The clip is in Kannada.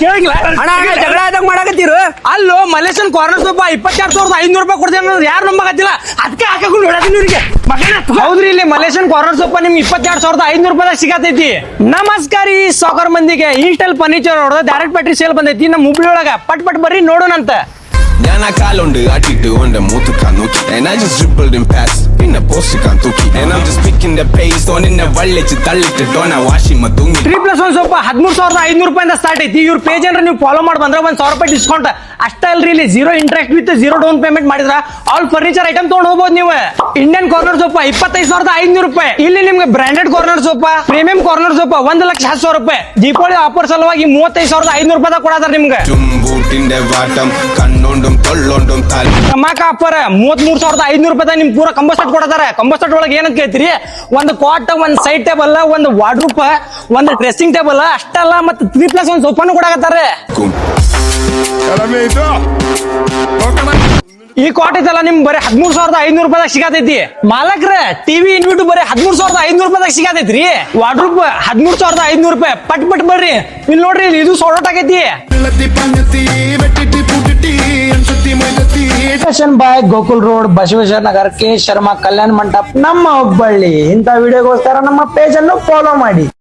ಕೇಳಂಗಿಲ್ಲ ಅಣ್ಣ ಜಗಳ ಆದಾಗ ಮಾಡಕತ್ತೀರು. ಅಲ್ಲೋ ಮಲೇಷನ್ ಕಾರ್ನರ್ ಸೋಪ 22,500 ರೂಪಾಯಿ ಕೊಡ್ತೇನೆ ಅನ್ನೋದು ಯಾರು ನಂಬಕತ್ತಿಲ್ಲ. ಅದಕ್ಕೆ ಹಾಕೊಂಡು ನೋಡತ್ತೀನಿ ಇವ್ರಿಗೆ. ಹೌದ್ರಿ, ಇಲ್ಲಿ ಮಲೇಷನ್ ಕಾರ್ನರ್ ಸೋಪ ನಿಮ್ಗೆ 22,500 ರೂಪಾಯಿ ಸಿಗತೈತಿ. ನಮಸ್ಕಾರ ಈ ಸಾಕರ್ ಮಂದಿಗೆ. ಈಸ್ಟಲ್ ಫರ್ನಿಚರ್ ಹೊಡೆದ ಡೈರೆಕ್ಟ್ ಬ್ಯಾಟ್ರಿ ಸೇಲ್ ಬಂದೈತಿ ನಮ್ಮ ಹುಬ್ಳಿ ಒಳಗ. ಪಟ್ ಬರ್ರಿ ನೋಡೋಣಂತ. ഞാൻ ആ കാലുണ്ട് ആട്ടിട്ട് ഓന്റെ മൂത്തുക്കാൻ നോക്കി and I just dribbled and passed പിന്നെ പോസ്റ്റ് കാൻ തൂക്കി and I'm just picking the pace on in the വള്ളിച്ച് തള്ളിട്ട് ഡോന വാഷി മതുങ്ങി 3+1 sofa 13,500 ರೂಪಾಯಿಂದ ಸ್ಟಾರ್ಟ್ ಐತಿ. ಇವ್ರ ಪೇಜ್ ಅಂದ್ರೆ ನೀವು ಫಾಲೋ ಮಾಡಿ ಬಂದ್ರೆ 1,000 ರೂಪಾಯಿ ಡಿಸ್ಕೌಂಟ್ ಅಷ್ಟೇ ಅಲ್ರಿ. ಇಲ್ಲಿ 0 ಇಂಟ್ರೆಸ್ಟ್ ವಿತ್ 0 ಡೌನ್ ಪೇಮೆಂಟ್ ಮಾಡಿದ್ರ ಆಲ್ ಫರ್ನಿಚರ್ ಐಟಮ್ ತಗೊಂಡ್ ಹೋಗ್ಬೋದು ನೀವು. ಇಂಡಿಯನ್ ಕಾರ್ನರ್ ಸೋಪ 25,500 ರೂಪಾಯಿ. ಇಲ್ಲಿ ನಿಮ್ಗೆ branded corner sofa, premium corner sofa 1,10,000 ರೂಪಾಯಿ. ದೀಪಾವಳಿ ಆಫರ್ ಸಲುವಾಗಿ 35,500 ರೂಪಾಯಿ ಕೊಡತಾರ ನಿಮ್ಗೆ. ചുംബൂട്ടിന്റെ വാട്ടം കണ്ണോണ്ടും തൊള്ളോണ്ടും തല ಟಮಾಕ ಆಫರ್ 33,500 ರೂಪಾಯಿ ನಿಮ್ ಪೂರ ಕಂಬಸ್ಟೆಟ್ ಕೊಡತಾರ. ಕಂಬಸ್ಟೆಟ್ ಒಳಗೆ ಏನಂತ ಕೇಳ್ತೀರಿ, ಒಂದು ಕಾಟ್, ಒಂದು ಸೈಡ್ ಟೇಬಲ್, ಒಂದು ವಾರ್ಡ್ರೂಪ್, ಒಂದು ಡ್ರೆಸ್ಸಿಂಗ್ ಟೇಬಲ್ ಅಷ್ಟಲ್ಲ, ಮತ್ತೆ 3+1 ಸೋಫಾನು ಕೊಡಕತ್ತಾರೆ. ಈ ಕಾಟ್ ಐತಲ್ಲ ನಿಮ್ ಬರೀ 13,500 ರೂಪಾಯಿ ಸಿಗತೈತಿ. ಮಾಲಕ್ರ ಟಿವಿ ಇನ್ವಿಟ್ ಬರೀ 13,500 ರೂಪಾಯಿ ಸಿಗತೈತ್ರಿ. ವಾರ್ಡ್ರೂಪ್ 13,500 ರೂಪಾಯಿ. ಪಟ್ ಬರ್ರಿ ಇಲ್ಲಿ ನೋಡ್ರಿ, ಇದು ಸೋಡೋಟ್ ಆಗೈತಿ. ಬಾಯ್ ಗೋಕುಲ್ ರೋಡ್, ಬಸವೇಶ್ವರ ನಗರ, ಕೆ ಶರ್ಮಾ ಕಲ್ಯಾಣ ಮಂಟಪ, ನಮ್ಮ ಹುಬ್ಬಳ್ಳಿ. ಇಂಥ ವಿಡಿಯೋಗೋಸ್ಕರ ನಮ್ಮ ಪೇಜ್ ಅನ್ನು ಫಾಲೋ ಮಾಡಿ.